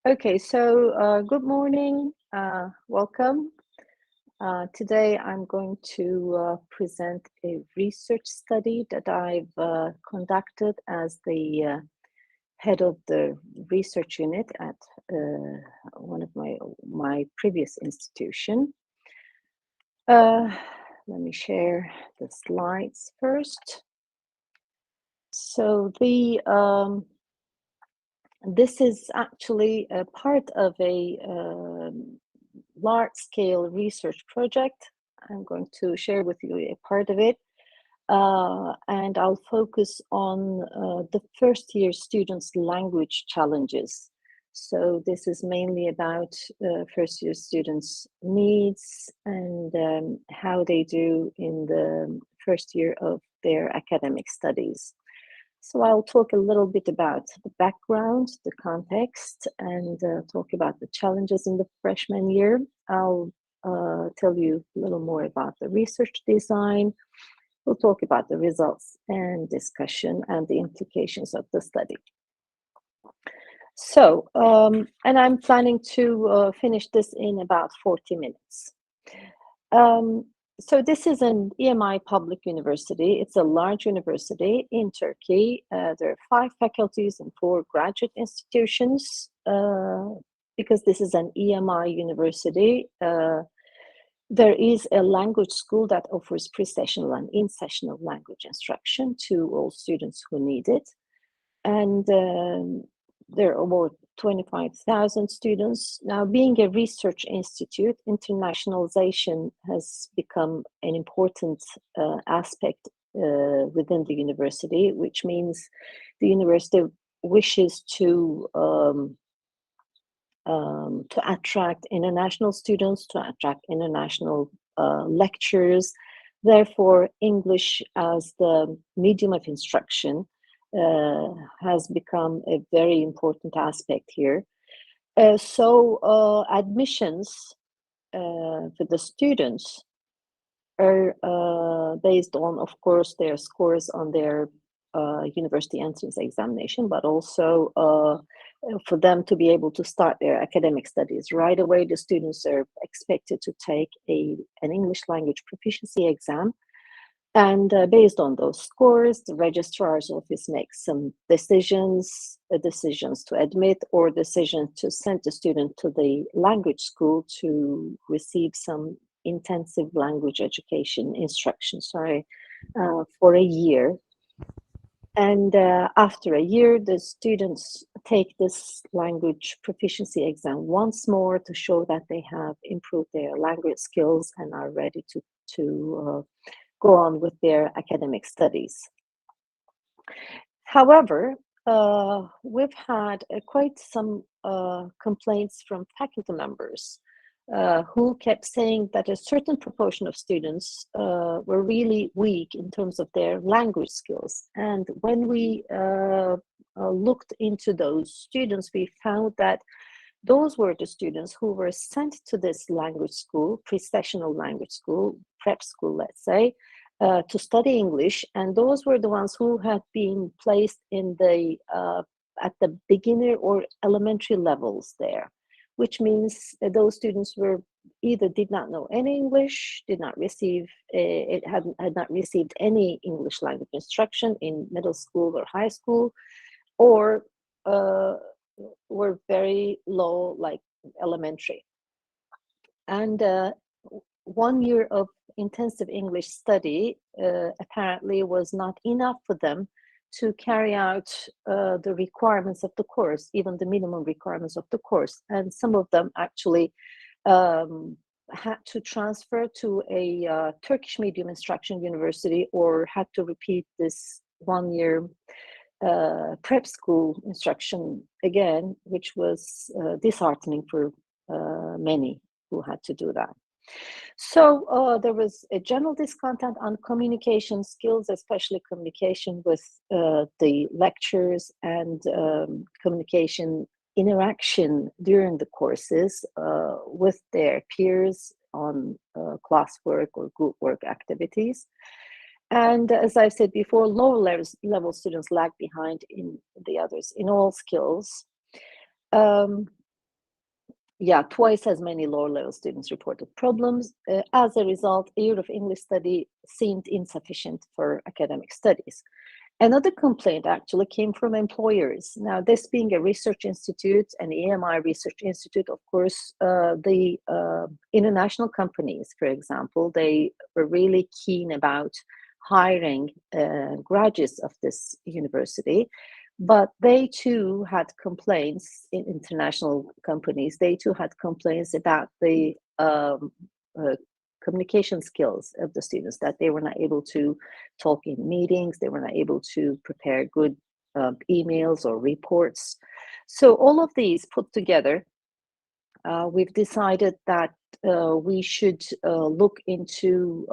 Okay, so good morning, welcome. Today I'm going to present a research study that I've conducted as the head of the research unit at one of my previous institution. Let me share the slides first. So this is actually a part of a large-scale research project. I'm going to share with you a part of it, and I'll focus on the first-year students' language challenges. So this is mainly about first-year students' needs and how they do in the first year of their academic studies. So I'll talk a little bit about the background, the context, and talk about the challenges in the freshman year. I'll tell you a little more about the research design. We'll talk about the results and discussion and the implications of the study. So, and I'm planning to finish this in about 40 minutes. So this is an EMI public university. It's a large university in Turkey. There are 5 faculties and 4 graduate institutions. Because this is an EMI university, there is a language school that offers pre-sessional and in-sessional language instruction to all students who need it. And there are over 25,000 students. Now, being a research institute, internationalization has become an important aspect within the university, which means the university wishes to attract international students, to attract international lecturers. Therefore, English as the medium of instruction has become a very important aspect here. So admissions for the students are based on, of course, their scores on their university entrance examination, but also for them to be able to start their academic studies right away. The students are expected to take an English language proficiency exam. And based on those scores, the registrar's office makes some decisions to admit or decision to send the student to the language school to receive some intensive language education instruction, for a year. And after a year, the students take this language proficiency exam once more to show that they have improved their language skills and are ready to go on with their academic studies. However, we've had quite some complaints from faculty members who kept saying that a certain proportion of students were really weak in terms of their language skills. And when we looked into those students, we found that those were the students who were sent to this language school, pre-sessional language school, prep school, let's say, to study English, and those were the ones who had been placed in the at the beginner or elementary levels there, which means those students were either did not know any English, did not receive had not received any English language instruction in middle school or high school, or were very low, like elementary. And 1 year of intensive English study apparently was not enough for them to carry out the requirements of the course, even the minimum requirements of the course. And some of them actually had to transfer to a Turkish medium instruction university or had to repeat this 1 year prep school instruction again, which was disheartening for many who had to do that. So there was a general discontent on communication skills, especially communication with the lectures and communication interaction during the courses with their peers on classwork or group work activities. And as I said before, lower level students lag behind in the others in all skills. yeah, twice as many lower-level students reported problems. As a result, a year of English study seemed insufficient for academic studies. Another complaint actually came from employers. Now, this being a research institute, an EMI research institute, of course, the international companies, for example, they were really keen about hiring graduates of this university. But they too had complaints in international companies. They too had complaints about the communication skills of the students, that they were not able to talk in meetings, they were not able to prepare good emails or reports. So all of these put together, we've decided that we should look into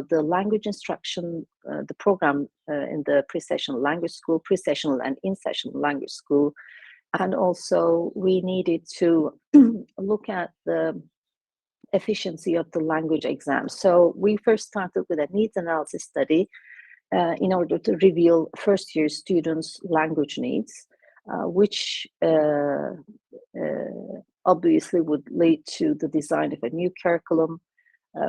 the language instruction, the program in the pre-sessional language school, pre-sessional and in-sessional language school. And also we needed to look at the efficiency of the language exam. So we first started with a needs analysis study in order to reveal first-year students' language needs, which obviously would lead to the design of a new curriculum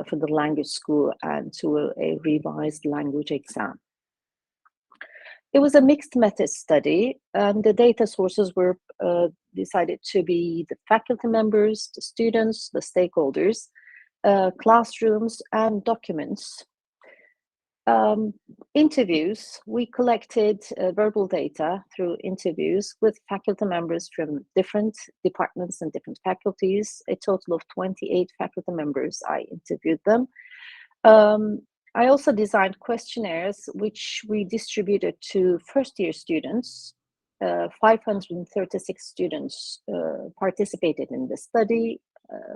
for the language school and to a revised language exam. It was a mixed method study, and the data sources were decided to be the faculty members, the students, the stakeholders, classrooms, and documents. Interviews, we collected verbal data through interviews with faculty members from different departments and different faculties. A total of 28 faculty members, I interviewed them. I also designed questionnaires, which we distributed to first-year students. 536 students participated in the study.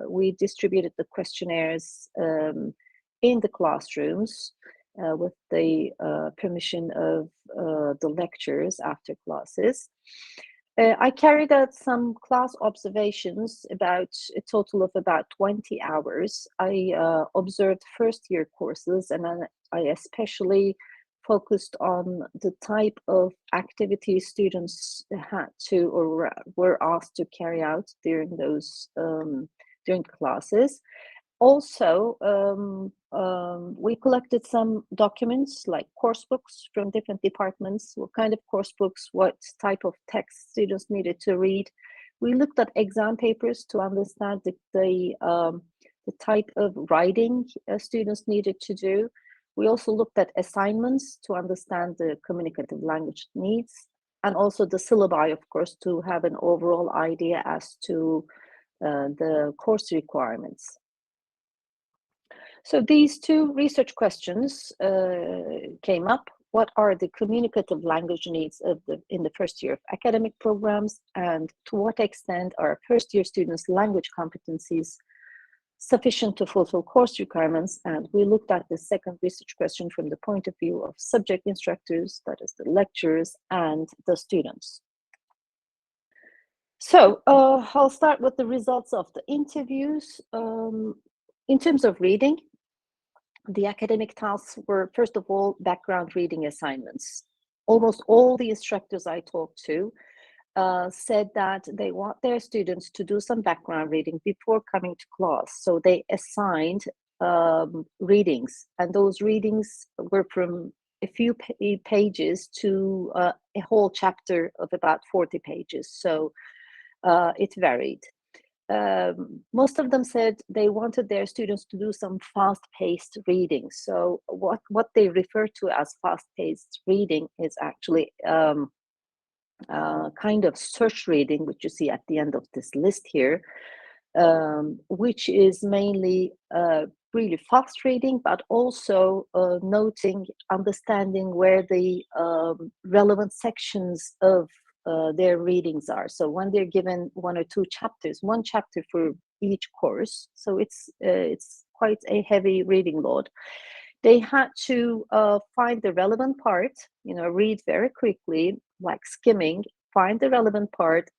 We distributed the questionnaires in the classrooms with the permission of the lecturers after classes. I carried out some class observations, about a total of about 20 hours. I observed first-year courses, and I especially focused on the type of activities students had to or were asked to carry out during those during classes. Also, we collected some documents like course books from different departments, what kind of course books, what type of text students needed to read. We looked at exam papers to understand the type of writing students needed to do. We also looked at assignments to understand the communicative language needs, and also the syllabi, of course, to have an overall idea as to the course requirements. So these two research questions came up. What are the communicative language needs in the first year of academic programs, and to what extent are first year students' language competencies sufficient to fulfill course requirements? And we looked at the second research question from the point of view of subject instructors, that is the lecturers, and the students. So I'll start with the results of the interviews. In terms of reading, the academic tasks were, first of all, background reading assignments. Almost all the instructors I talked to said that they want their students to do some background reading before coming to class. So they assigned readings, and those readings were from a few pages to a whole chapter of about 40 pages. So it varied. Most of them said they wanted their students to do some fast-paced reading. So what they refer to as fast-paced reading is actually kind of search reading, which you see at the end of this list here, which is mainly really fast reading, but also noting, understanding where the relevant sections of their readings are. So when they're given one or two chapters, one chapter for each course, so it's quite a heavy reading load. They had to find the relevant part, read very quickly, like skimming, find the relevant part,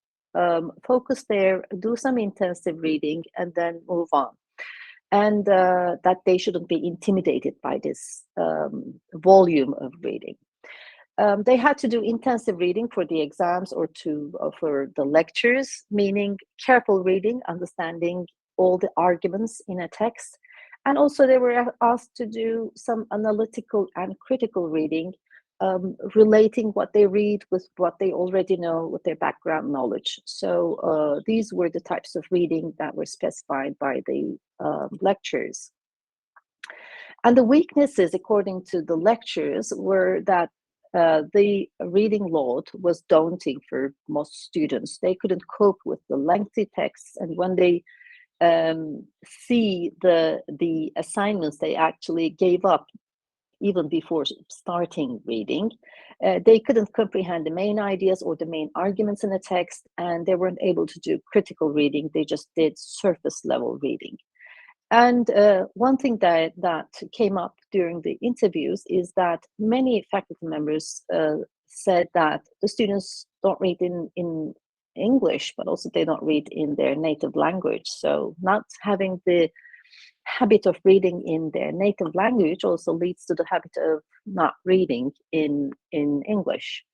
focus there, do some intensive reading, and then move on. And that they shouldn't be intimidated by this volume of reading. They had to do intensive reading for the exams or for the lectures, meaning careful reading, understanding all the arguments in a text. And also they were asked to do some analytical and critical reading, relating what they read with what they already know, with their background knowledge. So these were the types of reading that were specified by the lectures. And the weaknesses, according to the lectures, were that the reading load was daunting for most students. They couldn't cope with the lengthy texts, and when they see the assignments they actually gave up even before starting reading, they couldn't comprehend the main ideas or the main arguments in the text, and they weren't able to do critical reading. They just did surface level reading. And one thing that came up during the interviews is that many faculty members said that the students don't read in English, but also they don't read in their native language. So not having the habit of reading in their native language also leads to the habit of not reading in English.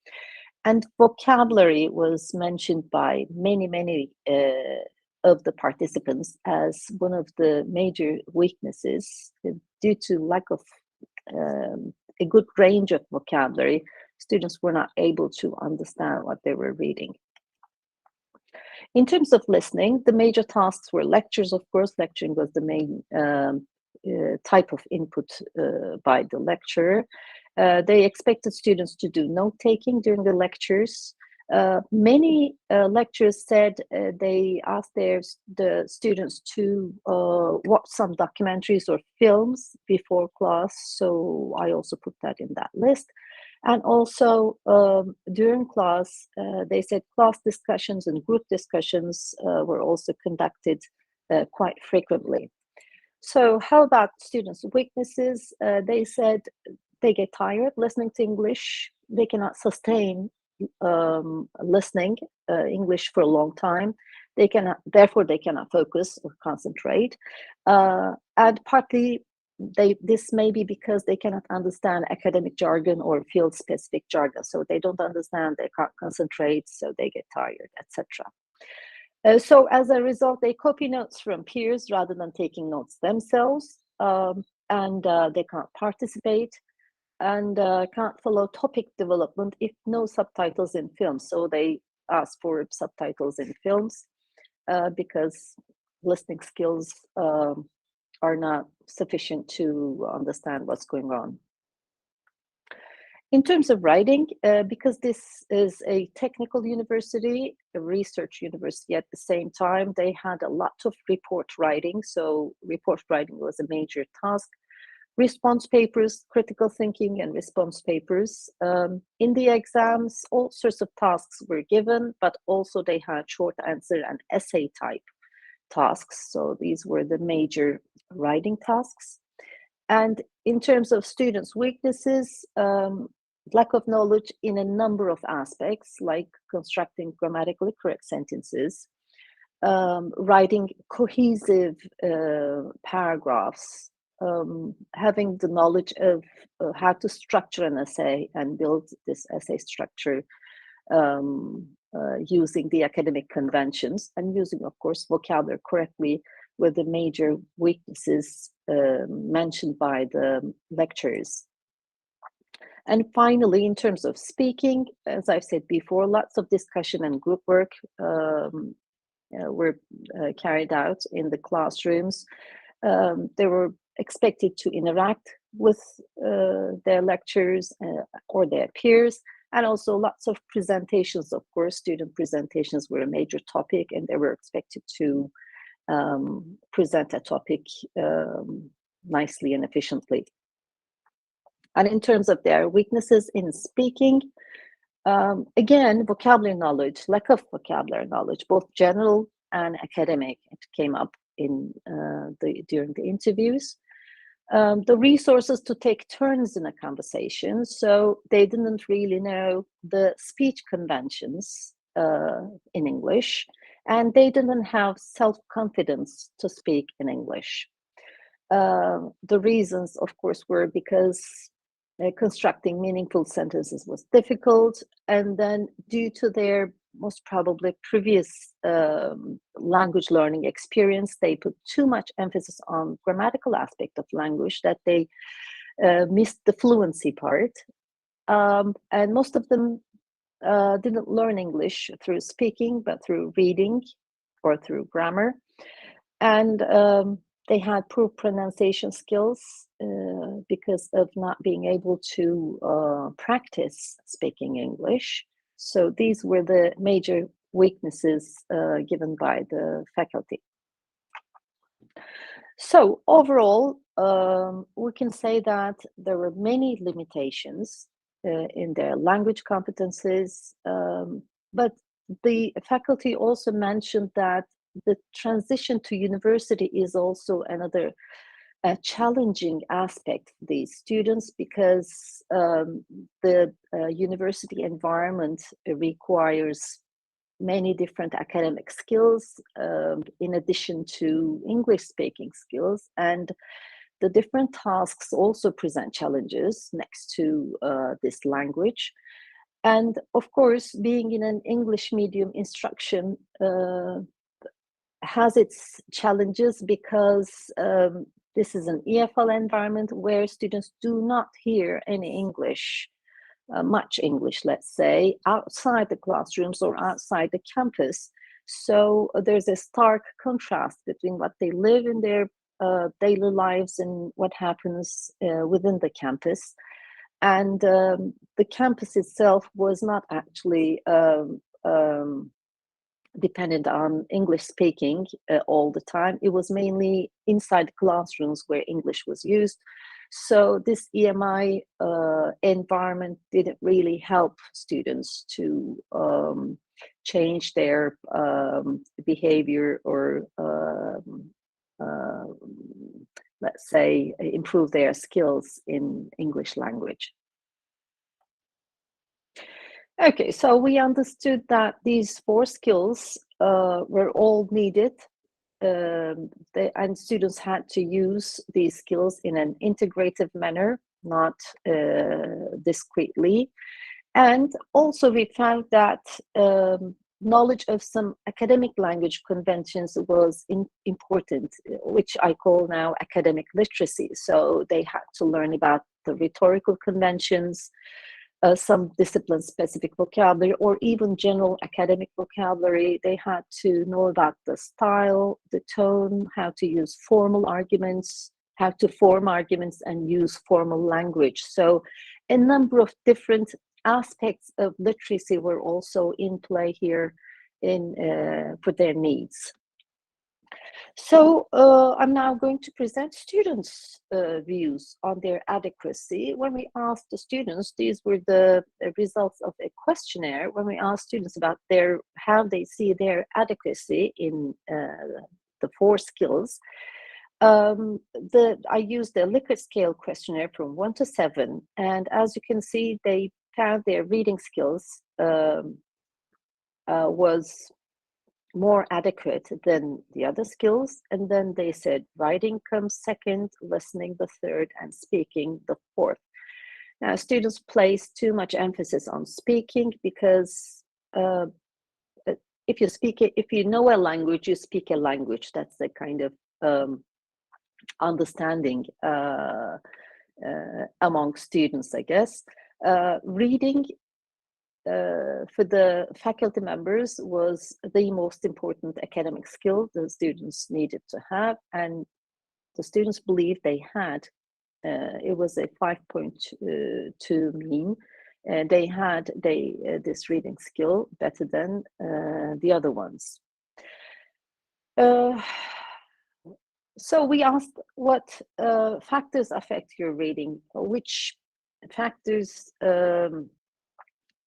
And vocabulary was mentioned by many of the participants as one of the major weaknesses. Due to lack of a good range of vocabulary, students were not able to understand what they were reading. In terms of listening, the major tasks were lectures, of course. Lecturing was the main type of input by the lecturer. They expected students to do note-taking during the lectures. Many lecturers said they asked the students to watch some documentaries or films before class, so I also put that in that list. And also during class, they said class discussions and group discussions were also conducted quite frequently. So how about students' weaknesses? They said they get tired listening to English. They cannot sustain listening English for a long time. Therefore they cannot focus or concentrate. And partly this may be because they cannot understand academic jargon or field specific jargon. So they don't understand, they can't concentrate, so they get tired, etc. So as a result, they copy notes from peers rather than taking notes themselves, and they can't participate and can't follow topic development if no subtitles in films. So they ask for subtitles in films because listening skills are not sufficient to understand what's going on. In terms of writing, because this is a technical university, a research university at the same time, they had a lot of report writing. So report writing was a major task. Response papers, critical thinking, and response papers. In the exams, all sorts of tasks were given, but also they had short answer and essay type tasks. So these were the major writing tasks. And in terms of students' weaknesses, lack of knowledge in a number of aspects, like constructing grammatically correct sentences, writing cohesive paragraphs, having the knowledge of how to structure an essay and build this essay structure using the academic conventions, and using, of course, vocabulary correctly were the major weaknesses mentioned by the lecturers. And finally, in terms of speaking, as I've said before, lots of discussion and group work were carried out in the classrooms. They were expected to interact with their lecturers or their peers, and also lots of presentations. Of course, student presentations were a major topic, and they were expected to present a topic nicely and efficiently. And in terms of their weaknesses in speaking, again, vocabulary knowledge, lack of vocabulary knowledge, both general and academic, it came up in during the interviews. The resources to take turns in a conversation, so they didn't really know the speech conventions in English, and they didn't have self-confidence to speak in English. The reasons, of course, were because constructing meaningful sentences was difficult. And then due to their most probably previous language learning experience, they put too much emphasis on grammatical aspect of language that they missed the fluency part. And most of them didn't learn English through speaking, but through reading or through grammar. And they had poor pronunciation skills because of not being able to practice speaking English. So these were the major weaknesses given by the faculty. So overall, we can say that there were many limitations in their language competencies, but the faculty also mentioned that the transition to university is also another challenging aspect for these students, because the university environment requires many different academic skills in addition to English speaking skills, and the different tasks also present challenges next to this language. And of course, being in an English medium instruction has its challenges, because this is an EFL environment where students do not hear any English, much English, let's say, outside the classrooms or outside the campus. So there's a stark contrast between what they live in their daily lives and what happens within the campus. And the campus itself was not actually dependent on English speaking all the time. It was mainly inside classrooms where English was used. So this EMI environment didn't really help students to change their behavior or let's say improve their skills in English language. Okay, so we understood that these 4 skills were all needed, and students had to use these skills in an integrative manner, not discretely. And also we found that knowledge of some academic language conventions was important, which I call now academic literacy. So they had to learn about the rhetorical conventions, some discipline-specific vocabulary, or even general academic vocabulary. They had to know about the style, the tone, how to use formal arguments, how to form arguments and use formal language. So a number of different aspects of literacy were also in play here for their needs. So I'm now going to present students' views on their adequacy. When we asked the students, these were the results of a questionnaire. When we asked students about how they see their adequacy in the 4 skills, I used the Likert scale questionnaire from 1 to 7, and as you can see, they found their reading skills was more adequate than the other skills. And then they said writing comes second, listening the third, and speaking the fourth. Now, students place too much emphasis on speaking because if you know a language, you speak a language. That's the kind of understanding among students, I guess. Reading for the faculty members was the most important academic skill the students needed to have, and the students believed they had. It was a 5.2 mean. They had this reading skill better than the other ones. So we asked what factors affect your reading, which factors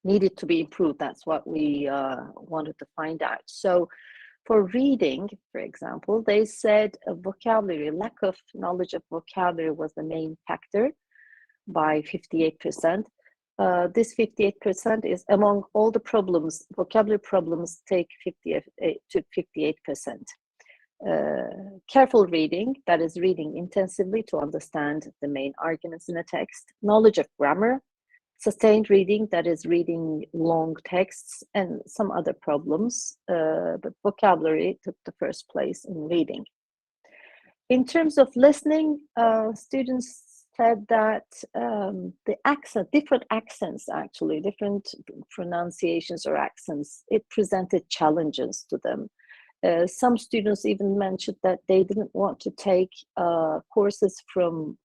needed to be improved. That's what we wanted to find out. So for reading, for example, they said vocabulary, lack of knowledge of vocabulary was the main factor by 58%. This 58% is among all the problems, vocabulary problems take 58%. Careful reading, that is reading intensively to understand the main arguments in a text, knowledge of grammar, sustained reading, that is reading long texts, and some other problems, but vocabulary took the first place in reading. In terms of listening, students said that different accents, actually, different pronunciations or accents, it presented challenges to them. Some students even mentioned that they didn't want to take courses from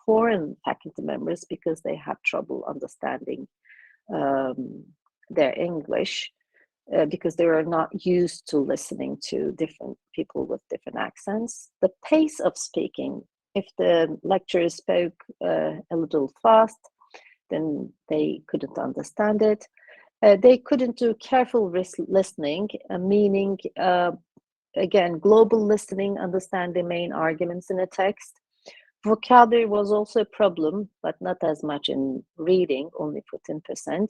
foreign faculty members because they had trouble understanding their English, because they were not used to listening to different people with different accents. The pace of speaking, if the lecturer spoke a little fast, then they couldn't understand it. They couldn't do careful listening, meaning, again, global listening, understand the main arguments in a text. Vocabulary was also a problem, but not as much in reading, only for 10%.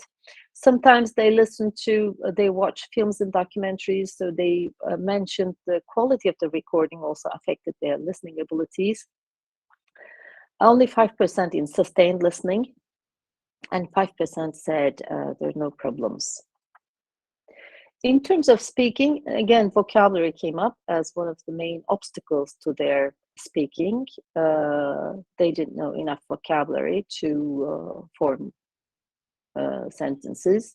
Sometimes they watch films and documentaries, so they mentioned the quality of the recording also affected their listening abilities. Only 5% in sustained listening, and 5% said there are no problems. In terms of speaking, again, vocabulary came up as one of the main obstacles to their speaking. They didn't know enough vocabulary to form sentences.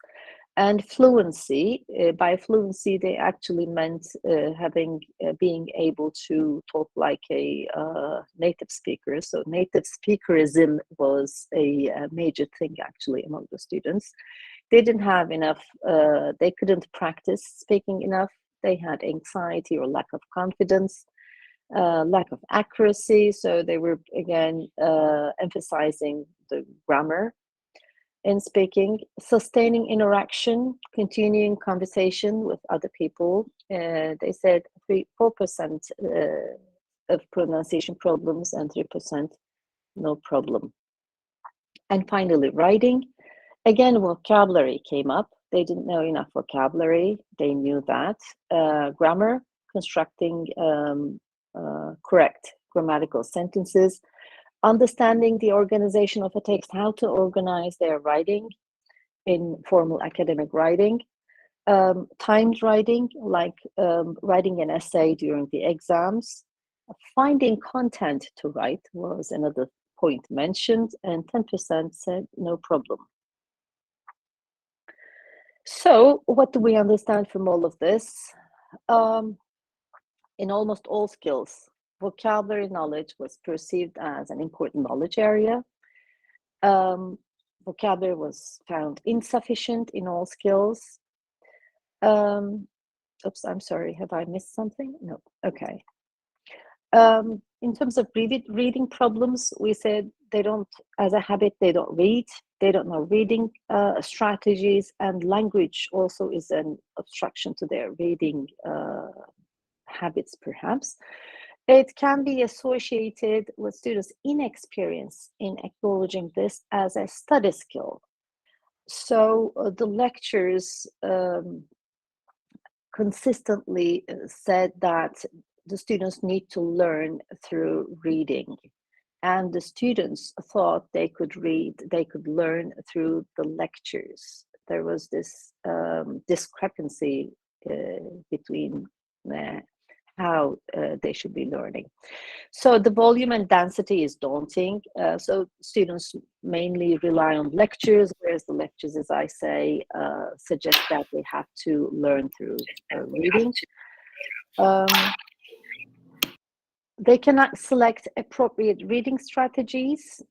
And fluency, by fluency, they actually meant being able to talk like a native speaker. So native speakerism was a major thing actually among the students. They didn't have enough, they couldn't practice speaking enough. They had anxiety or lack of confidence, lack of accuracy. So they were, again, emphasizing the grammar in speaking, sustaining interaction, continuing conversation with other people. They said 4% of pronunciation problems and 3% no problem. And finally, writing. Again, vocabulary came up. They didn't know enough vocabulary. They knew that. Grammar, constructing correct grammatical sentences, understanding the organization of a text, how to organize their writing in formal academic writing, timed writing, like writing an essay during the exams, finding content to write was another point mentioned, and 10% said no problem. So what do we understand from all of this? In almost all skills, vocabulary knowledge was perceived as an important knowledge area. Vocabulary was found insufficient in all skills. Oops, I'm sorry, have I missed something? No, okay. In terms of reading problems, we said they don't, as a habit, they don't read, they don't know reading strategies, and language also is an obstruction to their reading habits, perhaps. It can be associated with students' inexperience in acknowledging this as a study skill. So the lectures consistently said that the students need to learn through reading, and the students thought they could learn through the lectures. There was this discrepancy between how they should be learning. So the volume and density is daunting. So students mainly rely on lectures, whereas the lectures, as I say, suggest that they have to learn through reading. They cannot select appropriate reading strategies.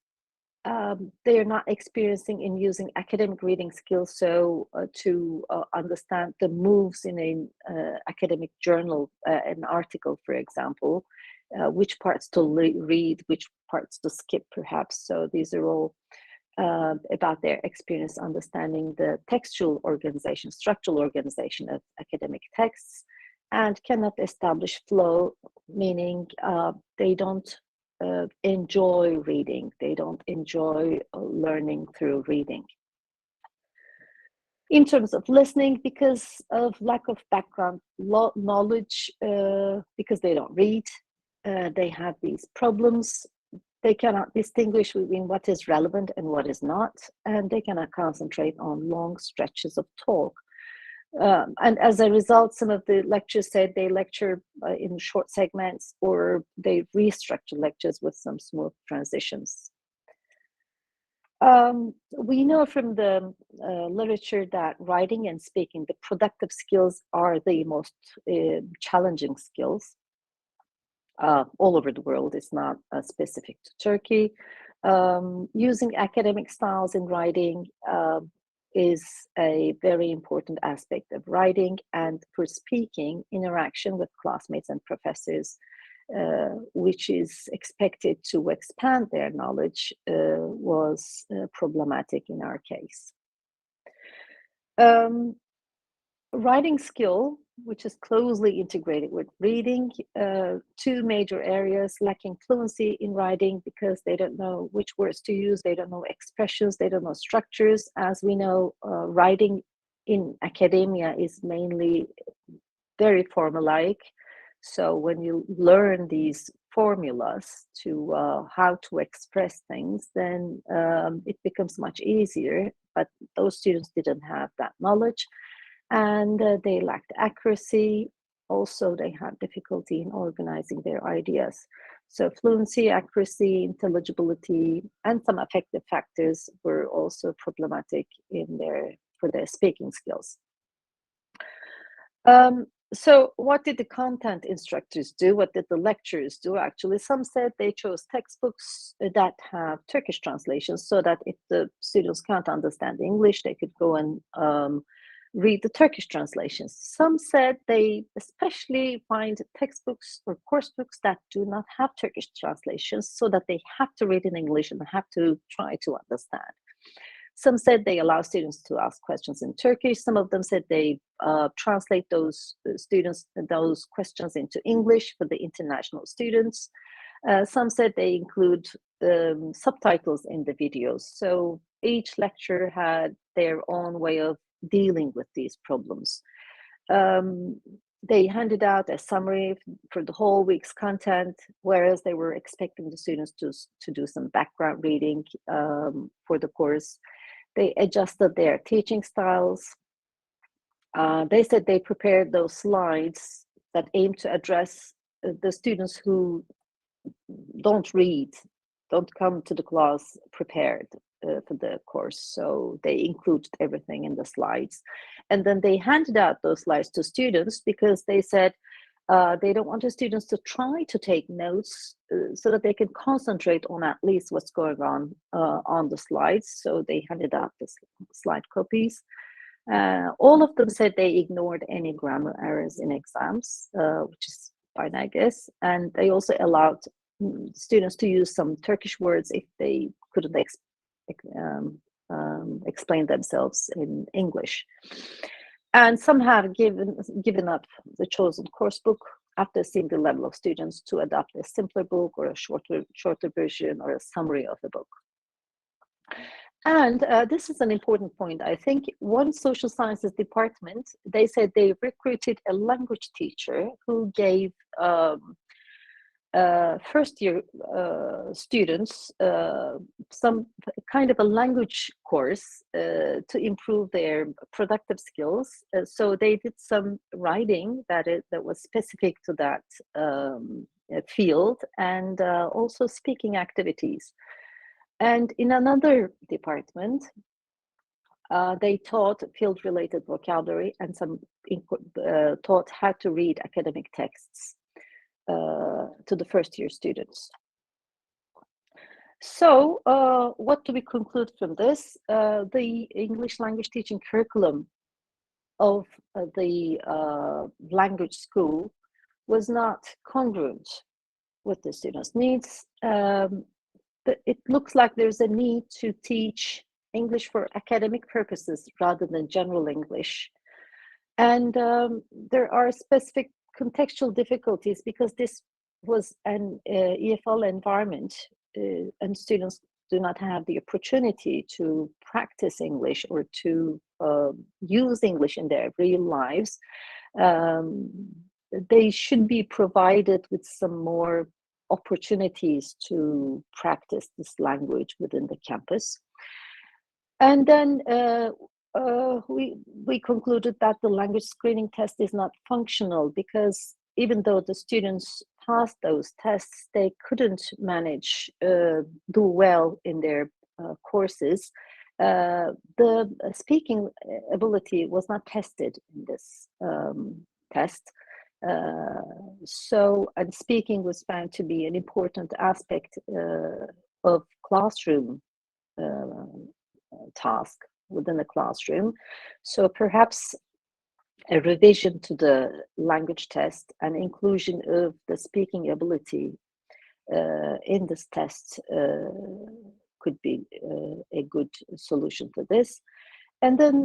They are not experiencing in using academic reading skills, so to understand the moves in an academic journal, an article, for example, which parts to read, which parts to skip, perhaps. So these are all about their experience understanding the textual organization, structural organization of academic texts, and cannot establish flow, meaning they don't enjoy reading. They don't enjoy learning through reading. In terms of listening, because of lack of background knowledge, because they don't read, they have these problems. They cannot distinguish between what is relevant and what is not, and they cannot concentrate on long stretches of talk. And as a result, some of the lectures said they lecture in short segments, or they restructure lectures with some smooth transitions. We know from the literature that writing and speaking, the productive skills, are the most challenging skills all over the world. It's not specific to Turkey. Using academic styles in writing is a very important aspect of writing, and for speaking, interaction with classmates and professors, which is expected to expand their knowledge, was problematic in our case. Writing skill, which is closely integrated with reading, two major areas: lacking fluency in writing because they don't know which words to use, they don't know expressions, they don't know structures. As we know, writing in academia is mainly very formulaic. So when you learn these formulas to how to express things, then it becomes much easier. But those students didn't have that knowledge, and they lacked accuracy. Also, they had difficulty in organizing their ideas. So fluency, accuracy, intelligibility, and some affective factors were also problematic for their speaking skills. So what did the content instructors do? What did the lecturers do? Actually, some said they chose textbooks that have Turkish translations, so that if the students can't understand English, they could go and read the Turkish translations. Some said they especially find textbooks or course books that do not have Turkish translations, so that they have to read in English and have to try to understand. Some said they allow students to ask questions in Turkish. Some of them said they translate those questions into English for the international students. Some said they include subtitles in the videos. So each lecturer had their own way of dealing with these problems. They handed out a summary for the whole week's content, whereas they were expecting the students to do some background reading for the course. They adjusted their teaching styles. They said they prepared those slides that aim to address the students who don't read, don't come to the class prepared for the course. So they included everything in the slides. And then they handed out those slides to students because they said they don't want the students to try to take notes so that they can concentrate on at least what's going on the slides. So they handed out the slide copies. All of them said they ignored any grammar errors in exams, which is fine, I guess. And they also allowed students to use some Turkish words if they couldn't explain themselves in English. And some have given up the chosen course book after seeing the level of students to adopt a simpler book or a shorter version or a summary of the book. And this is an important point. I think one social sciences department, they said they recruited a language teacher who gave first-year students some kind of a language course to improve their productive skills. So they did some writing that was specific to that field, and also speaking activities. And in another department, they taught field-related vocabulary, and some taught how to read academic texts to the first-year students. So what do we conclude from this? The English language teaching curriculum of the language school was not congruent with the students' needs. It looks like there's a need to teach English for academic purposes rather than general English. And there are specific contextual difficulties because this was an EFL environment and students do not have the opportunity to practice English or to use English in their real lives, they should be provided with some more opportunities to practice this language within the campus. And then we concluded that the language screening test is not functional, because even though the students passed those tests, they couldn't manage do well in their courses. The speaking ability was not tested in this test. And speaking was found to be an important aspect of classroom task within the classroom. So perhaps a revision to the language test and inclusion of the speaking ability in this test could be a good solution to this. And then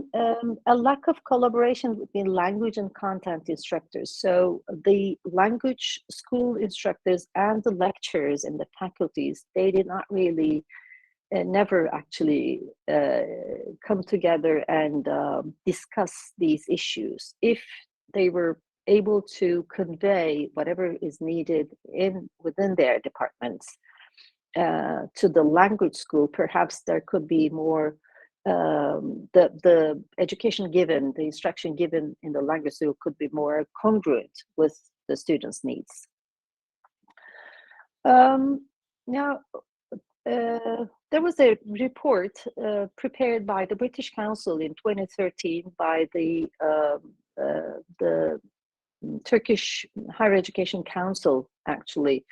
a lack of collaboration between language and content instructors. So the language school instructors and the lecturers and the faculties, they did not really never actually come together and discuss these issues. If they were able to convey whatever is needed within their departments to the language school, perhaps there could be more the education given, the instruction given in the language school could be more congruent with the students' needs. Now, there was a report prepared by the British Council in 2013 by the Turkish Higher Education Council, actually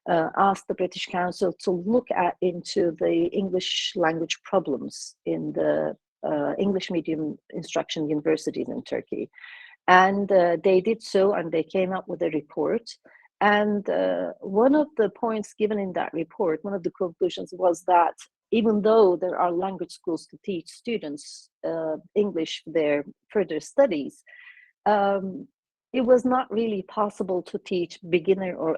asked the British Council to look into the English language problems in the English medium instruction universities in Turkey. And they did so, and they came up with a report. And one of the points given in that report, one of the conclusions was that even though there are language schools to teach students English for their further studies, it was not really possible to teach beginner or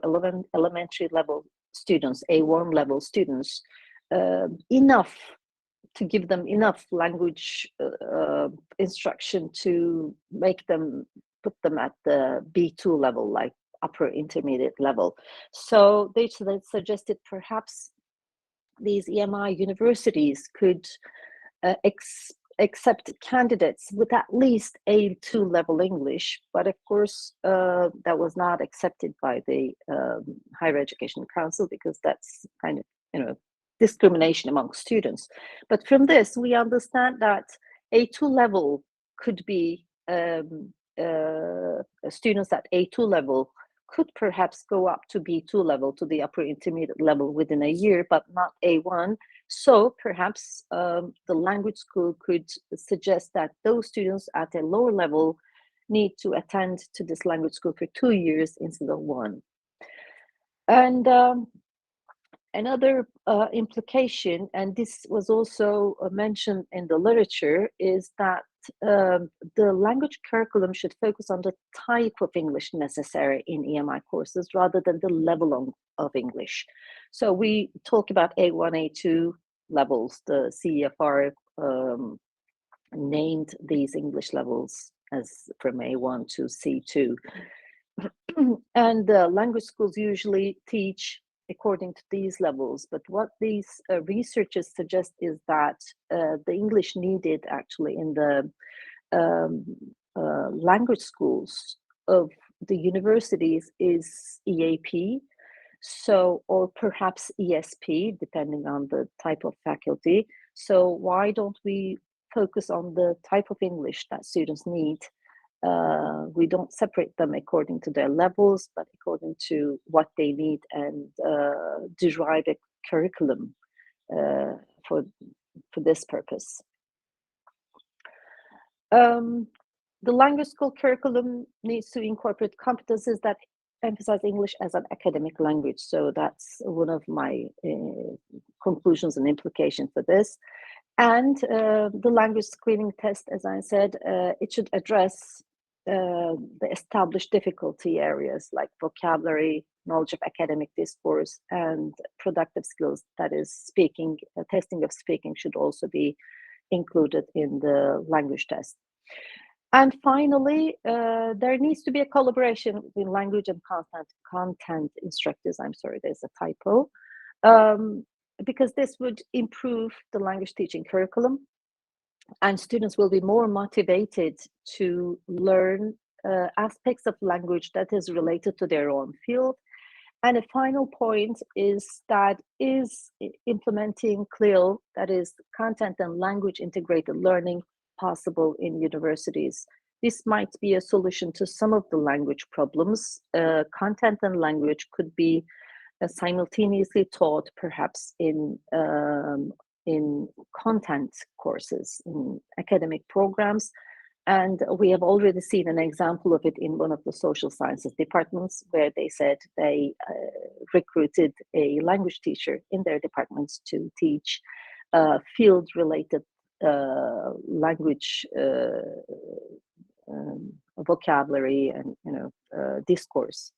elementary level students, A1 level students, enough to give them enough language instruction to make them, put them at the B2 level, like upper intermediate level. So they suggested perhaps these EMI universities could accept candidates with at least A2 level English, but of course that was not accepted by the Higher Education Council, because that's kind of discrimination among students. But from this, we understand that A2 level could be students at A2 level could perhaps go up to B2 level, to the upper intermediate level within a year, but not A1. So perhaps the language school could suggest that those students at a lower level need to attend to this language school for 2 years instead of 1. And another implication, and this was also mentioned in the literature, is that the language curriculum should focus on the type of English necessary in EMI courses rather than the level of English. So we talk about A1, A2 levels. The CEFR named these English levels as from A1 to C2. And language schools usually teach according to these levels. But what these researchers suggest is that the English needed actually in the language schools of the universities is EAP, so, or perhaps ESP, depending on the type of faculty. So why don't we focus on the type of English that students need? We don't separate them according to their levels, but according to what they need, and derive a curriculum for this purpose. The language school curriculum needs to incorporate competencies that emphasize English as an academic language. So that's one of my conclusions and implications for this. And the language screening test, as I said, it should address the established difficulty areas like vocabulary, knowledge of academic discourse, and productive skills. That is, speaking, testing of speaking should also be included in the language test. And finally, there needs to be a collaboration between language and content instructors. I'm sorry, there's a typo. Because this would improve the language teaching curriculum, and students will be more motivated to learn aspects of language that is related to their own field. And a final point is implementing CLIL, that is content and language integrated learning, possible in universities. This might be a solution to some of the language problems. Content and language could be simultaneously taught, perhaps in content courses, in academic programs. And we have already seen an example of it in one of the social sciences departments, where they said they recruited a language teacher in their departments to teach field-related language vocabulary and discourse.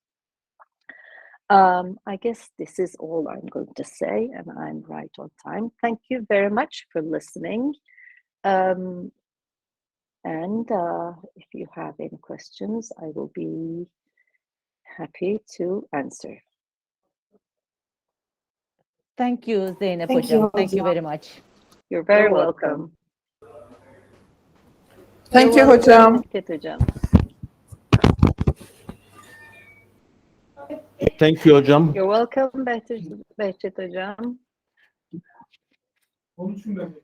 I guess this is all I'm going to say, and I'm right on time. Thank you very much for listening. And if you have any questions, I will be happy to answer. Thank you, Zeynep Hocam. Thank you very much. You're very welcome. Thank you, Hocam. Thank you hocam. You're welcome, Behçet Hocam. Konuşun ben.